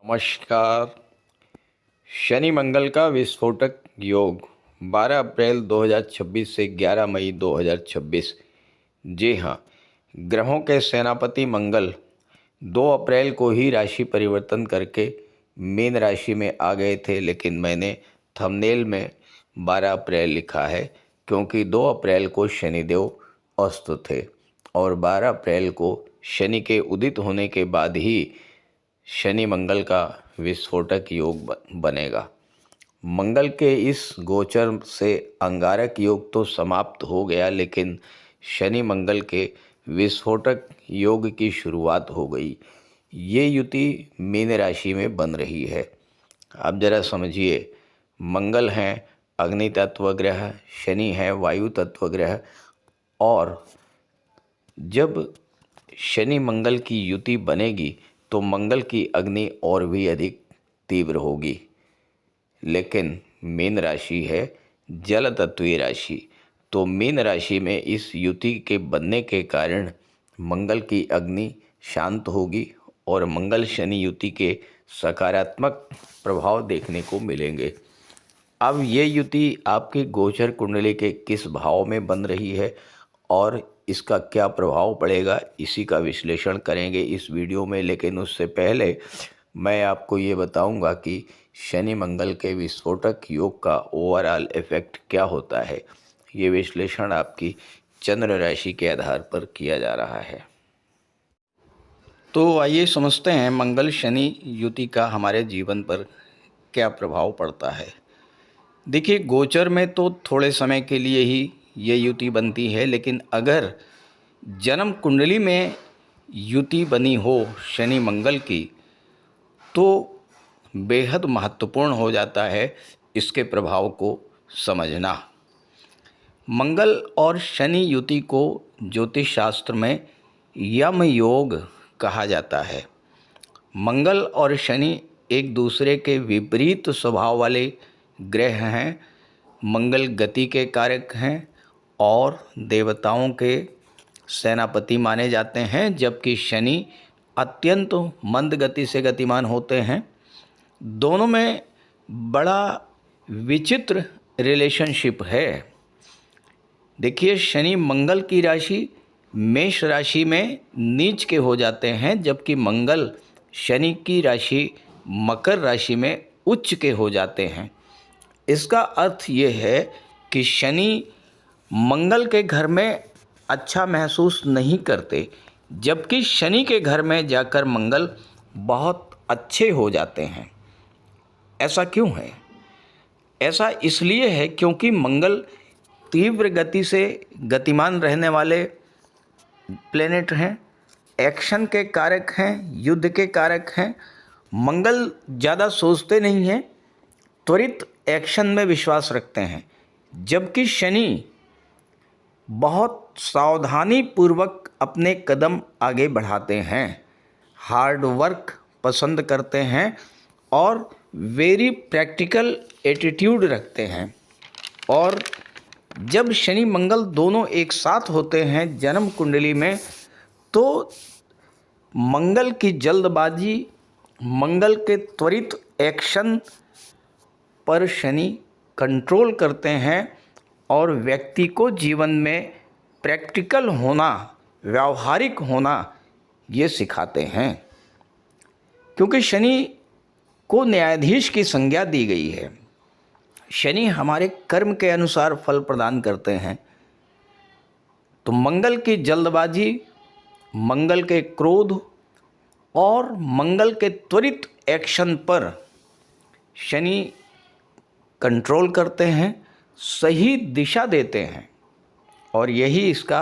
नमस्कार। शनि मंगल का विस्फोटक योग 12 अप्रैल 2026 से 11 मई 2026। जी हाँ, ग्रहों के सेनापति मंगल 2 अप्रैल को ही राशि परिवर्तन करके मीन राशि में आ गए थे, लेकिन मैंने थंबनेल में 12 अप्रैल लिखा है क्योंकि 2 अप्रैल को शनिदेव अस्त थे और 12 अप्रैल को शनि के उदित होने के बाद ही शनि मंगल का विस्फोटक योग बनेगा। मंगल के इस गोचर से अंगारक योग तो समाप्त हो गया, लेकिन शनि मंगल के विस्फोटक योग की शुरुआत हो गई। ये युति मीन राशि में बन रही है। आप जरा समझिए, मंगल हैं अग्नि तत्व ग्रह, शनि है वायु तत्व ग्रह, और जब शनि मंगल की युति बनेगी तो मंगल की अग्नि और भी अधिक तीव्र होगी। लेकिन मीन राशि है जल तत्वीय राशि, तो मीन राशि में इस युति के बनने के कारण मंगल की अग्नि शांत होगी और मंगल शनि युति के सकारात्मक प्रभाव देखने को मिलेंगे। अब ये युति आपकी गोचर कुंडली के किस भाव में बन रही है और इसका क्या प्रभाव पड़ेगा, इसी का विश्लेषण करेंगे इस वीडियो में। लेकिन उससे पहले मैं आपको ये बताऊंगा कि शनि मंगल के विस्फोटक योग का ओवरऑल इफेक्ट क्या होता है। ये विश्लेषण आपकी चंद्र राशि के आधार पर किया जा रहा है। तो आइए समझते हैं मंगल शनि युति का हमारे जीवन पर क्या प्रभाव पड़ता है। देखिए, गोचर में तो थोड़े समय के लिए ही ये युति बनती है, लेकिन अगर जन्म कुंडली में युति बनी हो शनि मंगल की तो बेहद महत्वपूर्ण हो जाता है इसके प्रभाव को समझना। मंगल और शनि युति को ज्योतिष शास्त्र में यम योग कहा जाता है। मंगल और शनि एक दूसरे के विपरीत स्वभाव वाले ग्रह हैं। मंगल गति के कारक हैं और देवताओं के सेनापति माने जाते हैं, जबकि शनि अत्यंत मंद गति से गतिमान होते हैं। दोनों में बड़ा विचित्र रिलेशनशिप है। देखिए, शनि मंगल की राशि मेष राशि में नीच के हो जाते हैं, जबकि मंगल शनि की राशि मकर राशि में उच्च के हो जाते हैं। इसका अर्थ ये है कि शनि मंगल के घर में अच्छा महसूस नहीं करते, जबकि शनि के घर में जाकर मंगल बहुत अच्छे हो जाते हैं। ऐसा क्यों है? ऐसा इसलिए है क्योंकि मंगल तीव्र गति से गतिमान रहने वाले प्लेनेट हैं, एक्शन के कारक हैं, युद्ध के कारक हैं। मंगल ज़्यादा सोचते नहीं हैं, त्वरित एक्शन में विश्वास रखते हैं, जबकि शनि बहुत सावधानी पूर्वक अपने कदम आगे बढ़ाते हैं, हार्ड वर्क पसंद करते हैं और वेरी प्रैक्टिकल एटीट्यूड रखते हैं। और जब शनि मंगल दोनों एक साथ होते हैं जन्म कुंडली में, तो मंगल की जल्दबाजी, मंगल के त्वरित एक्शन पर शनि कंट्रोल करते हैं और व्यक्ति को जीवन में प्रैक्टिकल होना, व्यावहारिक होना ये सिखाते हैं। क्योंकि शनि को न्यायाधीश की संज्ञा दी गई है। शनि हमारे कर्म के अनुसार फल प्रदान करते हैं। तो मंगल की जल्दबाजी, मंगल के क्रोध और मंगल के त्वरित एक्शन पर शनि कंट्रोल करते हैं, सही दिशा देते हैं, और यही इसका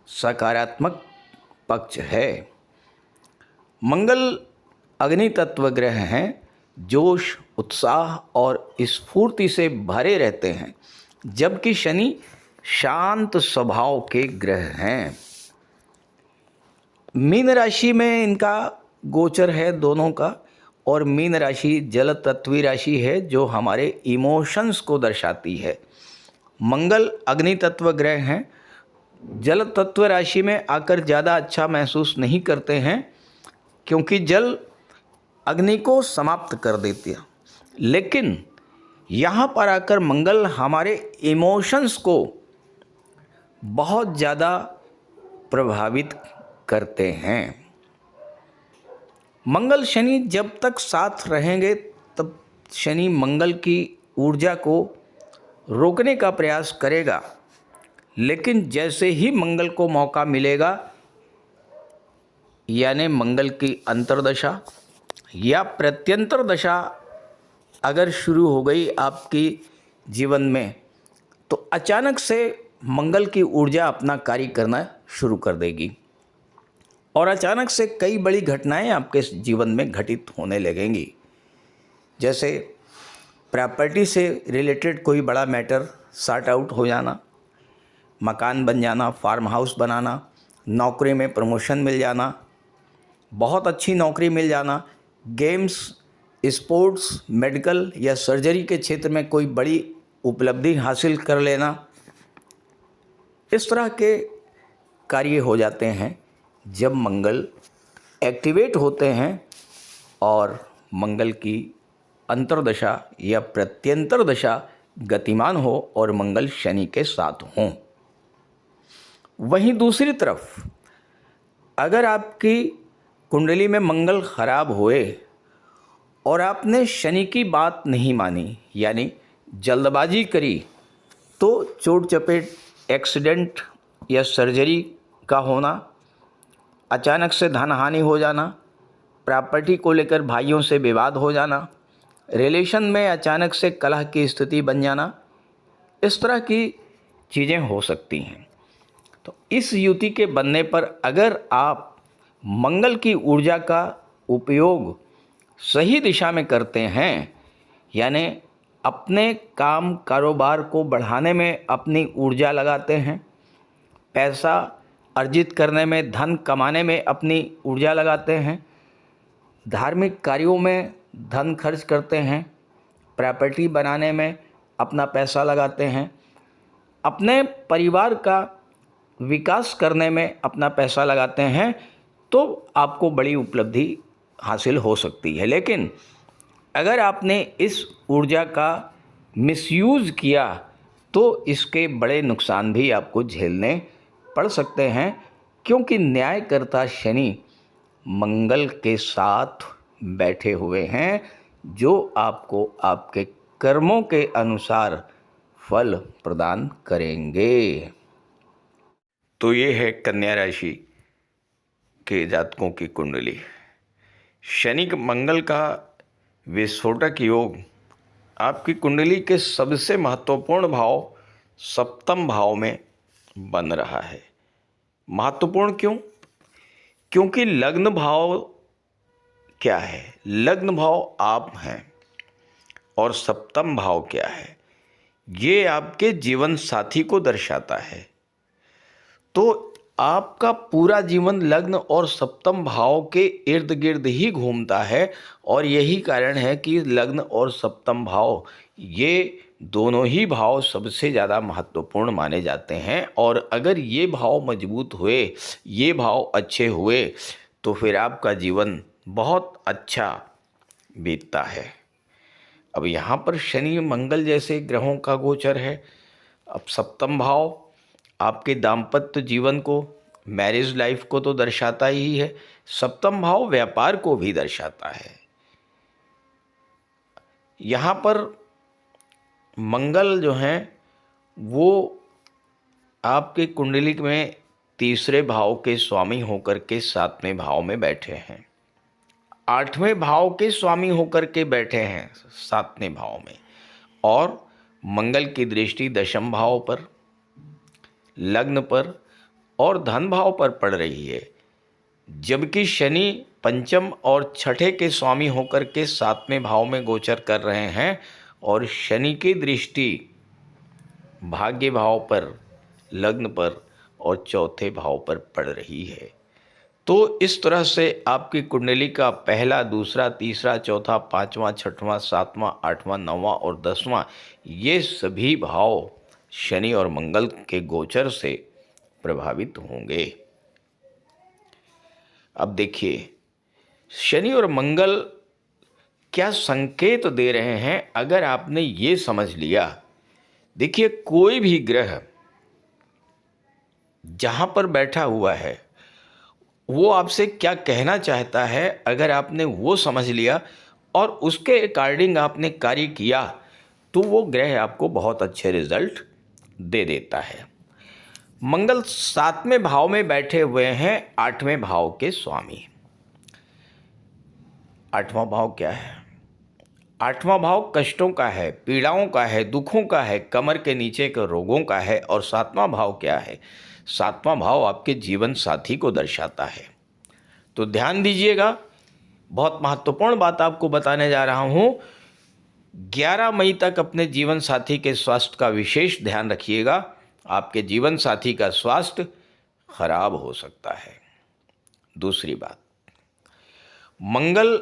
सकारात्मक पक्ष है। मंगल अग्नि तत्व ग्रह हैं, जोश, उत्साह और स्फूर्ति से भरे रहते हैं, जबकि शनि शांत स्वभाव के ग्रह हैं। मीन राशि में इनका गोचर है दोनों का, और मीन राशि जल तत्वीय राशि है जो हमारे इमोशंस को दर्शाती है। मंगल अग्नि तत्व ग्रह हैं, जल तत्व राशि में आकर ज़्यादा अच्छा महसूस नहीं करते हैं, क्योंकि जल अग्नि को समाप्त कर देते हैं। लेकिन यहाँ पर आकर मंगल हमारे इमोशंस को बहुत ज़्यादा प्रभावित करते हैं। मंगल शनि जब तक साथ रहेंगे तब शनि मंगल की ऊर्जा को रोकने का प्रयास करेगा, लेकिन जैसे ही मंगल को मौका मिलेगा, यानी मंगल की अंतर्दशा या प्रत्यंतर दशा अगर शुरू हो गई आपकी जीवन में, तो अचानक से मंगल की ऊर्जा अपना कार्य करना शुरू कर देगी और अचानक से कई बड़ी घटनाएं आपके जीवन में घटित होने लगेंगी। जैसे प्रॉपर्टी से रिलेटेड कोई बड़ा मैटर सॉर्ट आउट हो जाना, मकान बन जाना, फार्म हाउस बनाना, नौकरी में प्रमोशन मिल जाना, बहुत अच्छी नौकरी मिल जाना, गेम्स, स्पोर्ट्स, मेडिकल या सर्जरी के क्षेत्र में कोई बड़ी उपलब्धि हासिल कर लेना, इस तरह के कार्य हो जाते हैं जब मंगल एक्टिवेट होते हैं और मंगल की अंतर्दशा या प्रत्यंतर दशा गतिमान हो और मंगल शनि के साथ हों। वहीं दूसरी तरफ अगर आपकी कुंडली में मंगल खराब हुए और आपने शनि की बात नहीं मानी, यानी जल्दबाजी करी, तो चोट चपेट, एक्सीडेंट या सर्जरी का होना, अचानक से धन हानि हो जाना, प्रॉपर्टी को लेकर भाइयों से विवाद हो जाना, रिलेशन में अचानक से कलह की स्थिति बन जाना, इस तरह की चीज़ें हो सकती हैं। तो इस युति के बनने पर अगर आप मंगल की ऊर्जा का उपयोग सही दिशा में करते हैं, यानी अपने काम कारोबार को बढ़ाने में अपनी ऊर्जा लगाते हैं, पैसा अर्जित करने में, धन कमाने में अपनी ऊर्जा लगाते हैं, धार्मिक कार्यों में धन खर्च करते हैं, प्रॉपर्टी बनाने में अपना पैसा लगाते हैं, अपने परिवार का विकास करने में अपना पैसा लगाते हैं, तो आपको बड़ी उपलब्धि हासिल हो सकती है। लेकिन अगर आपने इस ऊर्जा का मिसयूज़ किया तो इसके बड़े नुकसान भी आपको झेलने पड़ सकते हैं, क्योंकि न्यायकर्ता शनि मंगल के साथ बैठे हुए हैं, जो आपको आपके कर्मों के अनुसार फल प्रदान करेंगे। तो ये है कन्या राशि के जातकों की कुंडली। शनि मंगल का विस्फोटक योग आपकी कुंडली के सबसे महत्वपूर्ण भाव सप्तम भाव में बन रहा है। महत्वपूर्ण क्यों? क्योंकि लग्न भाव क्या है? लग्न भाव आप हैं और सप्तम भाव क्या है? ये आपके जीवन साथी को दर्शाता है। तो आपका पूरा जीवन लग्न और सप्तम भाव के इर्द गिर्द ही घूमता है और यही कारण है कि लग्न और सप्तम भाव, ये दोनों ही भाव सबसे ज़्यादा महत्वपूर्ण माने जाते हैं। और अगर ये भाव मजबूत हुए, ये भाव अच्छे हुए, तो फिर आपका जीवन बहुत अच्छा बीतता है। अब यहाँ पर शनि मंगल जैसे ग्रहों का गोचर है। अब सप्तम भाव आपके दाम्पत्य जीवन को, मैरिज लाइफ को तो दर्शाता ही है, सप्तम भाव व्यापार को भी दर्शाता है। यहाँ पर मंगल जो हैं वो आपके कुंडली में तीसरे भाव के स्वामी होकर के सातवें भाव में बैठे हैं, आठवें भाव के स्वामी होकर के बैठे हैं सातवें भाव में, और मंगल की दृष्टि दशम भाव पर, लग्न पर और धन भाव पर पड़ रही है। जबकि शनि पंचम और छठे के स्वामी होकर के सातवें भाव में गोचर कर रहे हैं और शनि की दृष्टि भाग्य भाव पर, लग्न पर और चौथे भाव पर पड़ रही है। तो इस तरह से आपकी कुंडली का पहला, दूसरा, तीसरा, चौथा, पांचवा, छठवां, सातवां, आठवां, नौवां और 10वां, ये सभी भाव शनि और मंगल के गोचर से प्रभावित होंगे। अब देखिए, शनि और मंगल क्या संकेत दे रहे हैं अगर आपने ये समझ लिया। देखिए, कोई भी ग्रह जहाँ पर बैठा हुआ है वो आपसे क्या कहना चाहता है, अगर आपने वो समझ लिया और उसके अकॉर्डिंग आपने कार्य किया तो वो ग्रह आपको बहुत अच्छे रिजल्ट दे देता है। मंगल 7वें भाव में बैठे हुए हैं, 8वें भाव के स्वामी। 8वां भाव क्या है? 8वां भाव कष्टों का है, पीड़ाओं का है, दुखों का है, कमर के नीचे के रोगों का है। और 7वां भाव क्या है? 7वां भाव आपके जीवन साथी को दर्शाता है। तो ध्यान दीजिएगा, बहुत महत्वपूर्ण बात आपको बताने जा रहा हूं। 11 मई तक अपने जीवन साथी के स्वास्थ्य का विशेष ध्यान रखिएगा। आपके जीवन साथी का स्वास्थ्य खराब हो सकता है। दूसरी बात, मंगल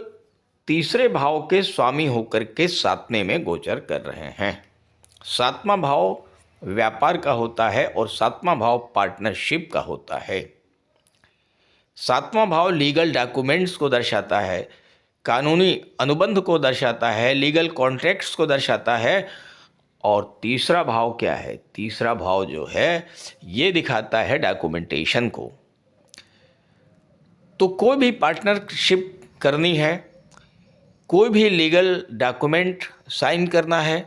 तीसरे भाव के स्वामी होकर के 7वें में गोचर कर रहे हैं। 7वां भाव व्यापार का होता है और 7वां भाव पार्टनरशिप का होता है। 7वां भाव लीगल डॉक्यूमेंट्स को दर्शाता है, कानूनी अनुबंध को दर्शाता है, लीगल कॉन्ट्रैक्ट्स को दर्शाता है। और तीसरा भाव क्या है? तीसरा भाव जो है ये दिखाता है डॉक्यूमेंटेशन को। तो कोई भी पार्टनरशिप करनी है, कोई भी लीगल डॉक्यूमेंट साइन करना है,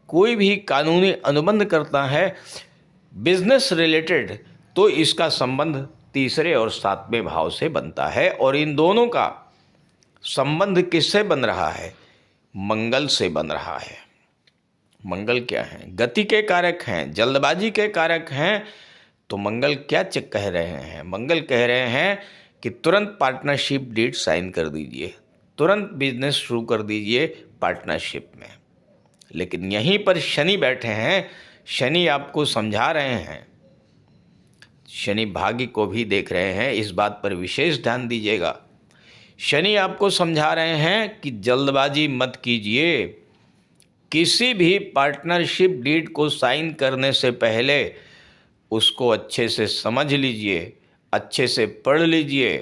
कोई भी कानूनी अनुबंध करना है बिजनेस रिलेटेड, तो इसका संबंध तीसरे और 7वें भाव से बनता है। और इन दोनों का संबंध किससे बन रहा है? मंगल से बन रहा है। मंगल क्या है? गति के कारक हैं, जल्दबाजी के कारक हैं। तो मंगल क्या कह रहे हैं? मंगल कह रहे हैं कि तुरंत पार्टनरशिप डीड साइन कर दीजिए, तुरंत बिजनेस शुरू कर दीजिए पार्टनरशिप में। लेकिन यहीं पर शनि बैठे हैं, शनि आपको समझा रहे हैं, शनि भाग्य को भी देख रहे हैं, इस बात पर विशेष ध्यान दीजिएगा। शनि आपको समझा रहे हैं कि जल्दबाजी मत कीजिए, किसी भी पार्टनरशिप डीड को साइन करने से पहले उसको अच्छे से समझ लीजिए, अच्छे से पढ़ लीजिए,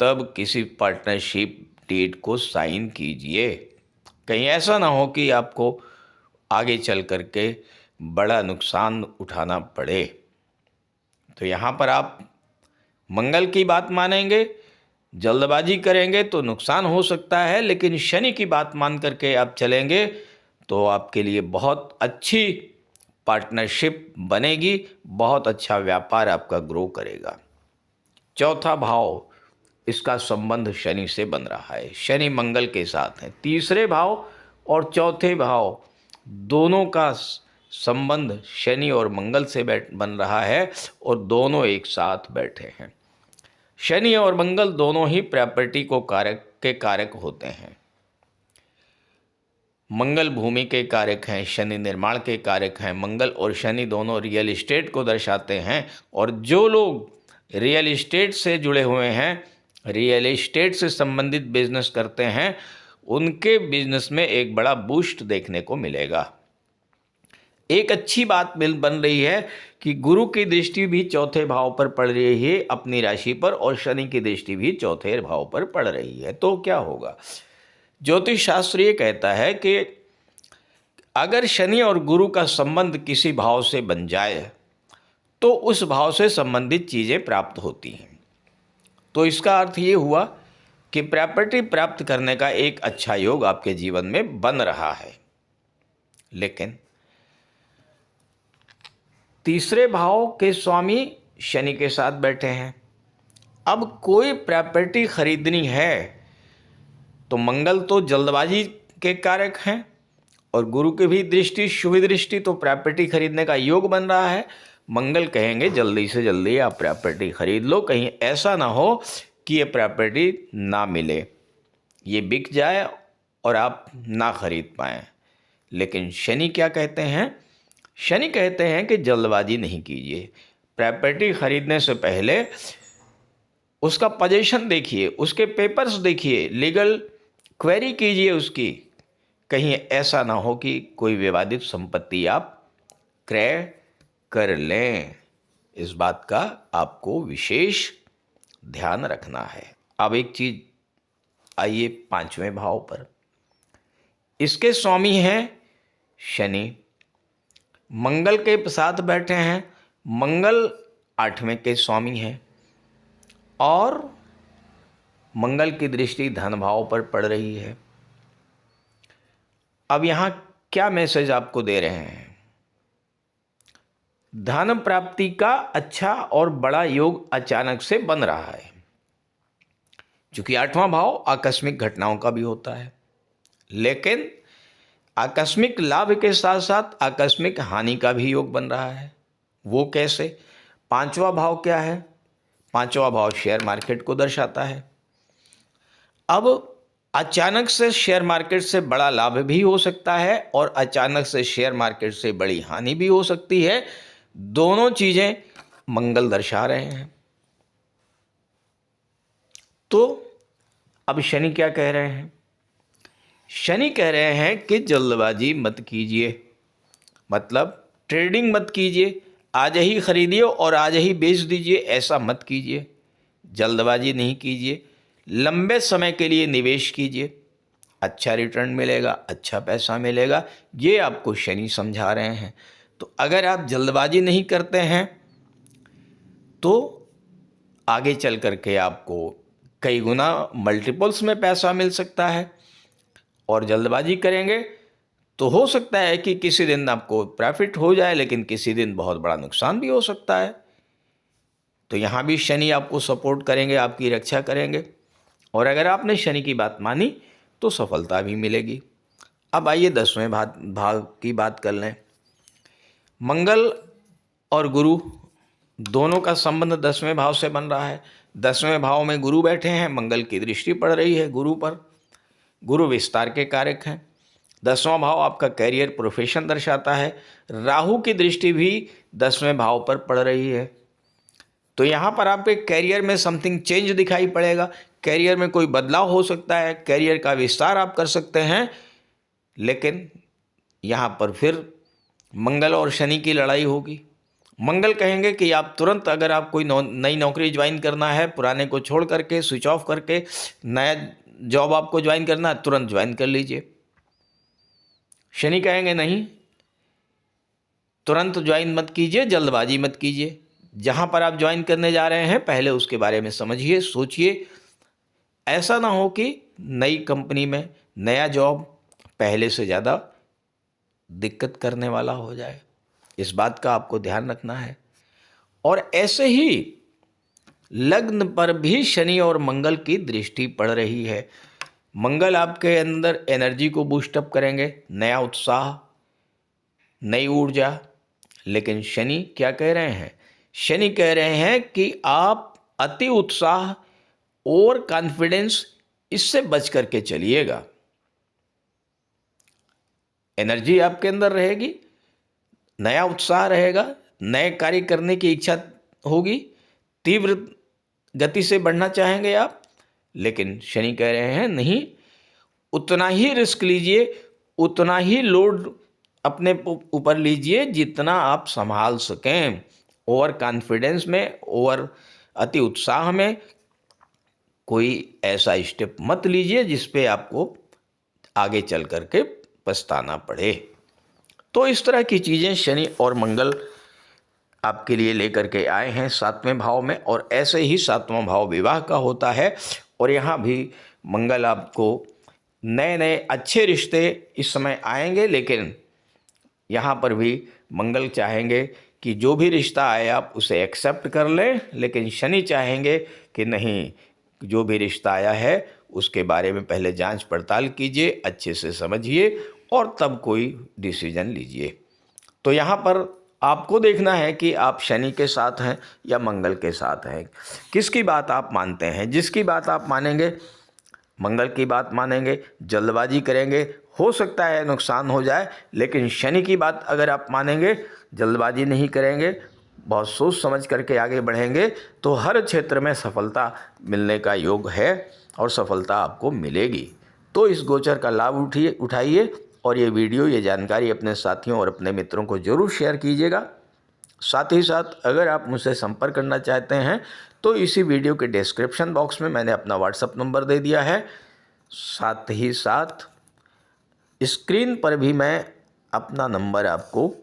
तब किसी पार्टनरशिप डीड को साइन कीजिए। कहीं ऐसा ना हो कि आपको आगे चल करके बड़ा नुकसान उठाना पड़े। तो यहाँ पर आप मंगल की बात मानेंगे, जल्दबाजी करेंगे तो नुकसान हो सकता है, लेकिन शनि की बात मान करके आप चलेंगे तो आपके लिए बहुत अच्छी पार्टनरशिप बनेगी, बहुत अच्छा व्यापार आपका ग्रो करेगा। चौथा भाव, इसका संबंध शनि से बन रहा है, शनि मंगल के साथ है। तीसरे भाव और चौथे भाव दोनों का संबंध शनि और मंगल से बन रहा है और दोनों एक साथ बैठे हैं। शनि और मंगल दोनों ही प्रॉपर्टी को कारक होते हैं। मंगल भूमि के कारक हैं, शनि निर्माण के कारक हैं। मंगल और शनि दोनों रियल एस्टेट को दर्शाते हैं। और जो लोग रियल एस्टेट से जुड़े हुए हैं, रियल एस्टेट से संबंधित बिजनेस करते हैं, उनके बिजनेस में एक बड़ा बूस्ट देखने को मिलेगा। एक अच्छी बात बन रही है कि गुरु की दृष्टि भी चौथे भाव पर पड़ रही है अपनी राशि पर, और शनि की दृष्टि भी चौथे भाव पर पड़ रही है। तो क्या होगा? ज्योतिष शास्त्र ये कहता है कि अगर शनि और गुरु का संबंध किसी भाव से बन जाए तो उस भाव से संबंधित चीज़ें प्राप्त होती हैं। तो इसका अर्थ ये हुआ कि प्रॉपर्टी प्राप्त करने का एक अच्छा योग आपके जीवन में बन रहा है। लेकिन तीसरे भाव के स्वामी शनि के साथ बैठे हैं। अब कोई प्रॉपर्टी खरीदनी है तो मंगल तो जल्दबाजी के कारक हैं और गुरु की भी दृष्टि, शुभ दृष्टि, तो प्रॉपर्टी खरीदने का योग बन रहा है। मंगल कहेंगे जल्दी से जल्दी आप प्रॉपर्टी खरीद लो, कहीं ऐसा ना हो कि ये प्रॉपर्टी ना मिले, ये बिक जाए और आप ना खरीद पाएँ। लेकिन शनि क्या कहते हैं? शनि कहते हैं कि जल्दबाजी नहीं कीजिए, प्रॉपर्टी खरीदने से पहले उसका पोजीशन देखिए, उसके पेपर्स देखिए, लीगल क्वेरी कीजिए उसकी, कहीं ऐसा ना हो कि कोई विवादित संपत्ति आप क्रय कर लें। इस बात का आपको विशेष ध्यान रखना है। अब एक चीज़ आइए 5वें भाव पर। इसके स्वामी हैं शनि, मंगल के साथ बैठे हैं। मंगल 8वें के स्वामी हैं और मंगल की दृष्टि धन भाव पर पड़ रही है। अब यहाँ क्या मैसेज आपको दे रहे हैं? धन प्राप्ति का अच्छा और बड़ा योग अचानक से बन रहा है, क्योंकि 8वां भाव आकस्मिक घटनाओं का भी होता है, लेकिन आकस्मिक लाभ के साथ साथ आकस्मिक हानि का भी योग बन रहा है। वो कैसे? 5वां भाव क्या है? 5वां भाव शेयर मार्केट को दर्शाता है। अब अचानक से शेयर मार्केट से बड़ा लाभ भी हो सकता है और अचानक से शेयर मार्केट से बड़ी हानि भी हो सकती है। दोनों चीजें मंगल दर्शा रहे हैं। तो अब शनि क्या कह रहे हैं? शनि कह रहे हैं कि जल्दबाजी मत कीजिए, मतलब ट्रेडिंग मत कीजिए, आज ही खरीदिए और आज ही बेच दीजिए, ऐसा मत कीजिए। जल्दबाजी नहीं कीजिए, लंबे समय के लिए निवेश कीजिए, अच्छा रिटर्न मिलेगा, अच्छा पैसा मिलेगा, ये आपको शनि समझा रहे हैं। तो अगर आप जल्दबाजी नहीं करते हैं तो आगे चल करके आपको कई गुना मल्टीपल्स में पैसा मिल सकता है, और जल्दबाजी करेंगे तो हो सकता है कि किसी दिन आपको प्रॉफिट हो जाए, लेकिन किसी दिन बहुत बड़ा नुकसान भी हो सकता है। तो यहाँ भी शनि आपको सपोर्ट करेंगे, आपकी रक्षा करेंगे, और अगर आपने शनि की बात मानी तो सफलता भी मिलेगी। अब आइए 10वें भाव की बात कर लें। मंगल और गुरु दोनों का संबंध 10वें भाव से बन रहा है। 10वें भाव में गुरु बैठे हैं, मंगल की दृष्टि पड़ रही है गुरु पर। गुरु विस्तार के कारक हैं। 10वां भाव आपका कैरियर प्रोफेशन दर्शाता है। राहु की दृष्टि भी 10वें भाव पर पड़ रही है। तो यहाँ पर आपके कैरियर में समथिंग चेंज दिखाई पड़ेगा, कैरियर में कोई बदलाव हो सकता है, कैरियर का विस्तार आप कर सकते हैं। लेकिन यहाँ पर फिर मंगल और शनि की लड़ाई होगी। मंगल कहेंगे कि आप तुरंत, अगर आप कोई नई नौकरी ज्वाइन करना है, पुराने को छोड़ करके, स्विच ऑफ करके नया जॉब आपको ज्वाइन करना है, तुरंत ज्वाइन कर लीजिए। शनि कहेंगे नहीं, तुरंत ज्वाइन मत कीजिए, जल्दबाजी मत कीजिए। जहाँ पर आप ज्वाइन करने जा रहे हैं पहले उसके बारे में समझिए, सोचिए। ऐसा ना हो कि नई कंपनी में नया जॉब पहले से ज़्यादा दिक्कत करने वाला हो जाए, इस बात का आपको ध्यान रखना है। और ऐसे ही लग्न पर भी शनि और मंगल की दृष्टि पड़ रही है। मंगल आपके अंदर एनर्जी को बूस्टअप करेंगे, नया उत्साह, नई ऊर्जा। लेकिन शनि क्या कह रहे हैं? शनि कह रहे हैं कि आप अति उत्साह और कॉन्फिडेंस, इससे बच करके चलिएगा। एनर्जी आपके अंदर रहेगी, नया उत्साह रहेगा, नए कार्य करने की इच्छा होगी, तीव्र गति से बढ़ना चाहेंगे आप। लेकिन शनि कह रहे हैं नहीं, उतना ही रिस्क लीजिए, उतना ही लोड अपने ऊपर लीजिए जितना आप संभाल सकें। ओवर कॉन्फिडेंस में, ओवर अति उत्साह में कोई ऐसा स्टेप मत लीजिए जिस पे आपको आगे चल करके पछताना पड़े। तो इस तरह की चीज़ें शनि और मंगल आपके लिए लेकर के आए हैं 7वें भाव में। और ऐसे ही 7वां भाव विवाह का होता है, और यहाँ भी मंगल आपको नए नए अच्छे रिश्ते इस समय आएंगे। लेकिन यहाँ पर भी मंगल चाहेंगे कि जो भी रिश्ता आए आप उसे एक्सेप्ट कर लें, लेकिन शनि चाहेंगे कि नहीं, जो भी रिश्ता आया है उसके बारे में पहले जांच पड़ताल कीजिए, अच्छे से समझिए और तब कोई डिसीजन लीजिए। तो यहाँ पर आपको देखना है कि आप शनि के साथ हैं या मंगल के साथ हैं, किसकी बात आप मानते हैं। जिसकी बात आप मानेंगे, मंगल की बात मानेंगे, जल्दबाजी करेंगे, हो सकता है नुकसान हो जाए। लेकिन शनि की बात अगर आप मानेंगे, जल्दबाजी नहीं करेंगे, बहुत सोच समझ करके आगे बढ़ेंगे, तो हर क्षेत्र में सफलता मिलने का योग है और सफलता आपको मिलेगी। तो इस गोचर का लाभ उठाइए और ये वीडियो, ये जानकारी अपने साथियों और अपने मित्रों को ज़रूर शेयर कीजिएगा। साथ ही साथ अगर आप मुझसे संपर्क करना चाहते हैं तो इसी वीडियो के डिस्क्रिप्शन बॉक्स में मैंने अपना व्हाट्सएप नंबर दे दिया है। साथ ही साथ स्क्रीन पर भी मैं अपना नंबर आपको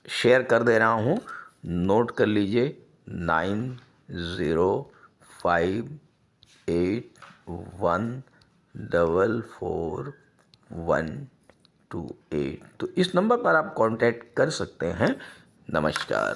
शेयर कर दे रहा हूँ, नोट कर लीजिए 9058144128। तो इस नंबर पर आप कांटेक्ट कर सकते हैं। नमस्कार।